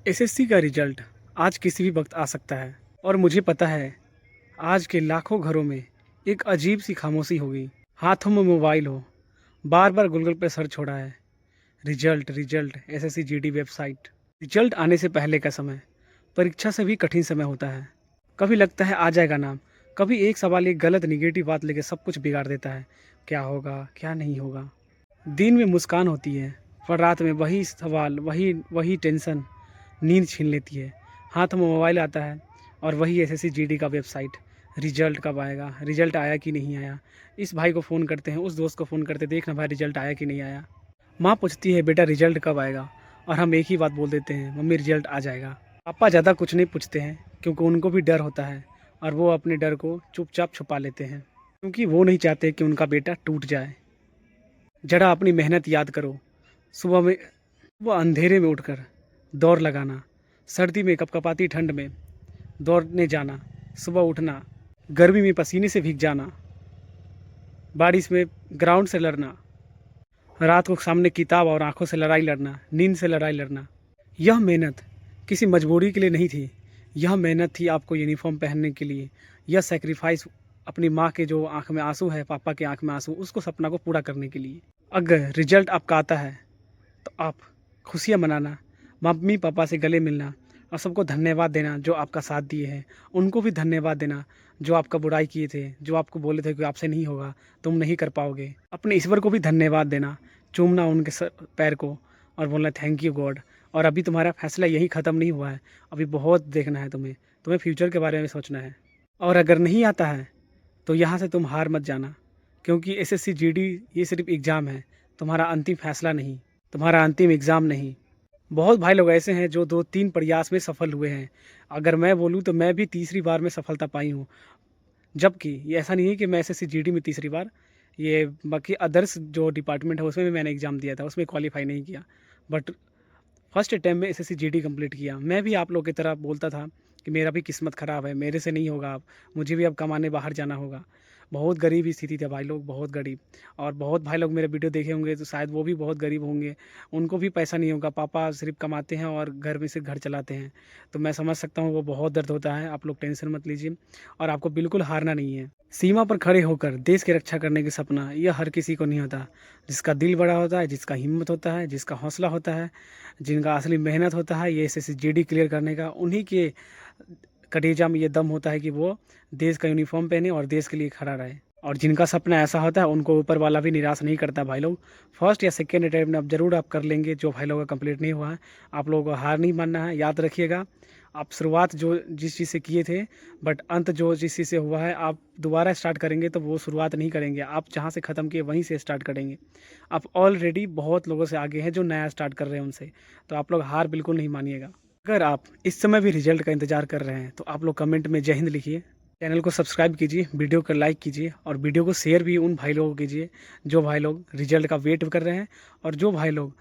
SSC का result आज किसी भी वक्त आ सकता है और मुझे पता है आज के लाखों घरों में एक अजीब सी खामोशी होगी। हाथों में मोबाइल हो, बार बार गूगल पे सर्च हो रहा है, result result SSC GD website. Result आने से पहले का समय परीक्षा से भी कठिन समय होता है। कभी लगता है आ जाएगा नाम, कभी एक सवाल एक गलत निगेटिव बात लेके सब कुछ बिगाड़ देता है। क्या होगा क्या नहीं होगा। दिन में मुस्कान होती है पर रात में वही सवाल वही वही टेंशन नींद छीन लेती है। हाथ में मोबाइल आता है और वही एसएससी जीडी का वेबसाइट। रिजल्ट कब आएगा, रिजल्ट आया कि नहीं आया। इस भाई को फ़ोन करते हैं, उस दोस्त को फ़ोन करते, देखना भाई रिजल्ट आया कि नहीं आया। माँ पूछती है बेटा रिजल्ट कब आएगा, और हम एक ही बात बोल देते हैं मम्मी रिजल्ट आ जाएगा। पापा ज़्यादा कुछ नहीं पूछते हैं क्योंकि उनको भी डर होता है और वो अपने डर को चुपचाप छुपा लेते हैं क्योंकि वो नहीं चाहते कि उनका बेटा टूट जाए। जरा अपनी मेहनत याद करो। सुबह अंधेरे में उठकर दौड़ लगाना, सर्दी में कपकपाती ठंड में दौड़ने जाना, सुबह उठना, गर्मी में पसीने से भीग जाना, बारिश में ग्राउंड से लड़ना, रात को सामने किताब और आंखों से लड़ाई लड़ना, नींद से लड़ाई लड़ना। यह मेहनत किसी मजबूरी के लिए नहीं थी, यह मेहनत थी आपको यूनिफॉर्म पहनने के लिए। यह सेक्रीफाइस अपनी माँ के जो आंख में आंसू है, पापा के आंख में आंसू, उसको सपना को पूरा करने के लिए। अगर रिजल्ट आपका आता है तो आप खुशियाँ मनाना, मम्मी पापा से गले मिलना और सबको धन्यवाद देना जो आपका साथ दिए हैं। उनको भी धन्यवाद देना जो आपका बुराई किए थे, जो आपको बोले थे कि आपसे नहीं होगा, तुम नहीं कर पाओगे। अपने ईश्वर को भी धन्यवाद देना, चूमना उनके पैर को और बोलना थैंक यू गॉड। और अभी तुम्हारा फैसला यही ख़त्म नहीं हुआ है, अभी बहुत देखना है तुम्हें, तुम्हें फ्यूचर के बारे में सोचना है। और अगर नहीं आता है तो यहाँ से तुम हार मत जाना, क्योंकि एसएससी जीडी ये सिर्फ एग्ज़ाम है, तुम्हारा अंतिम फैसला नहीं, तुम्हारा अंतिम एग्ज़ाम नहीं। बहुत भाई लोग ऐसे हैं जो 2-3 प्रयास में सफल हुए हैं। अगर मैं बोलूँ तो मैं भी तीसरी बार में सफलता पाई हूँ। जबकि ये ऐसा नहीं है कि मैं एसएससी जीडी में तीसरी बार, ये बाकी अदर्स जो डिपार्टमेंट है उसमें भी मैंने एग्ज़ाम दिया था, उसमें क्वालिफाई नहीं किया। बट फर्स्ट अटैम्प्ट में एसएससी जीडी कंप्लीट किया। मैं भी आप लोग की तरह बोलता था कि मेरा भी किस्मत ख़राब है, मेरे से नहीं होगा, अब मुझे भी अब कमाने बाहर जाना होगा। बहुत गरीब स्थिति थी भाई लोग, बहुत गरीब। और बहुत भाई लोग मेरे वीडियो देखे होंगे तो शायद वो भी बहुत गरीब होंगे, उनको भी पैसा नहीं होगा, पापा सिर्फ कमाते हैं और घर में से घर चलाते हैं। तो मैं समझ सकता हूँ वो बहुत दर्द होता है। आप लोग टेंशन मत लीजिए और आपको बिल्कुल हारना नहीं है। सीमा पर खड़े होकर देश की रक्षा करने का सपना यह हर किसी को नहीं होता। जिसका दिल बड़ा होता है, जिसका हिम्मत होता है, जिसका हौसला होता है, जिनका असली मेहनत होता है ये एसएससी जीडी क्लियर करने का, उन्हीं के कलेजा में ये दम होता है कि वो देश का यूनिफॉर्म पहने और देश के लिए खड़ा रहे। और जिनका सपना ऐसा होता है उनको ऊपर वाला भी निराश नहीं करता भाई लोग। फर्स्ट या सेकेंड अटैम्प्ट में अब ज़रूर आप कर लेंगे। जो भाई लोगों का कंप्लीट नहीं हुआ है, आप लोगों को हार नहीं मानना है। याद रखिएगा, आप शुरुआत जो जिस चीज़ से किए थे, बट अंत जो जिस चीज़ से हुआ है, आप दोबारा स्टार्ट करेंगे तो वो शुरुआत नहीं करेंगे, आप जहाँ से ख़त्म किए वहीं से स्टार्ट करेंगे। आप ऑलरेडी बहुत लोगों से आगे हैं जो नया स्टार्ट कर रहे हैं उनसे, तो आप लोग हार बिल्कुल नहीं मानिएगा। अगर आप इस समय भी रिजल्ट का इंतज़ार कर रहे हैं तो आप लोग कमेंट में जय हिंद लिखिए, चैनल को सब्सक्राइब कीजिए, वीडियो को लाइक कीजिए और वीडियो को शेयर भी उन भाई लोगों को कीजिए जो भाई लोग रिजल्ट का वेट कर रहे हैं और जो भाई लोग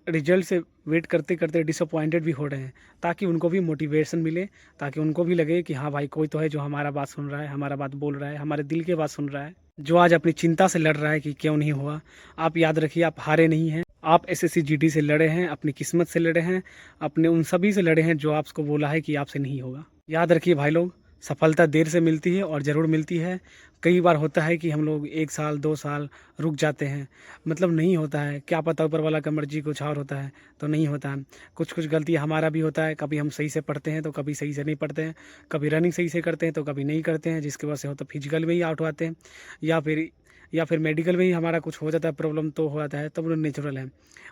रिजल्ट से वेट करते करते डिसअपॉइंटेड भी हो रहे हैं, ताकि उनको भी मोटिवेशन मिले, ताकि उनको भी लगे कि हाँ भाई कोई तो है जो हमारा बात सुन रहा है, हमारा बात बोल रहा है, हमारे दिल की बात सुन रहा है, जो आज अपनी चिंता से लड़ रहा है कि क्यों नहीं हुआ। आप याद रखिए, आप हारे नहीं हैं। आप एसएससी जीडी से लड़े हैं, अपनी किस्मत से लड़े हैं, अपने उन सभी से लड़े हैं जो आपको बोला है कि आपसे नहीं होगा। याद रखिए भाई लोग, सफलता देर से मिलती है और ज़रूर मिलती है। कई बार होता है कि हम लोग 1 साल 2 साल रुक जाते हैं, मतलब नहीं होता है, क्या पता ऊपर वाला का मर्जी कुछ और होता है तो नहीं होता है। कुछ कुछ गलती हमारा भी होता है, कभी हम सही से पढ़ते हैं तो कभी सही से नहीं पढ़ते हैं, कभी रनिंग सही से करते हैं तो कभी नहीं करते हैं, जिसकी वजह से हो तो फिजिकल में ही आउट आते हैं, या फिर मेडिकल में ही हमारा कुछ हो जाता है, प्रॉब्लम तो हो जाता है, तब वो नेचुरल है।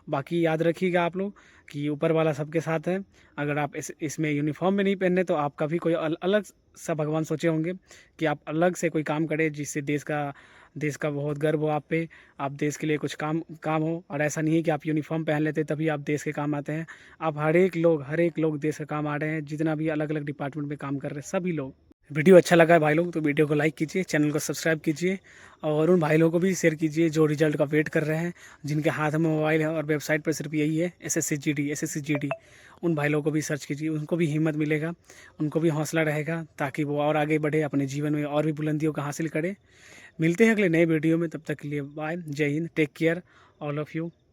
बाकी याद रखिएगा आप लोग कि ऊपर वाला सबके साथ है। अगर आप इसमें यूनिफॉर्म में नहीं पहने तो आपका भी कोई अलग सा भगवान सोचे होंगे कि आप अलग से कोई काम करें जिससे देश का बहुत गर्व हो आप पे, आप देश के लिए कुछ काम हो। और ऐसा नहीं है कि आप यूनिफॉर्म पहन लेते तभी आप देश के काम आते हैं। आप हर एक लोग देश के काम आ रहे हैं, जितना भी अलग अलग डिपार्टमेंट में काम कर रहे हैं सभी लोग। वीडियो अच्छा लगा है भाई लोग तो वीडियो को लाइक कीजिए, चैनल को सब्सक्राइब कीजिए और उन भाई लोगों को भी शेयर कीजिए जो रिजल्ट का वेट कर रहे हैं, जिनके हाथ में मोबाइल है और वेबसाइट पर सिर्फ यही है एसएससी जीडी। उन भाई लोगों को भी सर्च कीजिए, उनको भी हिम्मत मिलेगा, उनको भी हौसला रहेगा, ताकि वो और आगे बढ़े, अपने जीवन में और भी बुलंदियों को हासिल करे। मिलते हैं अगले नए वीडियो में, तब तक के लिए बाय, जय हिंद, take care all of you.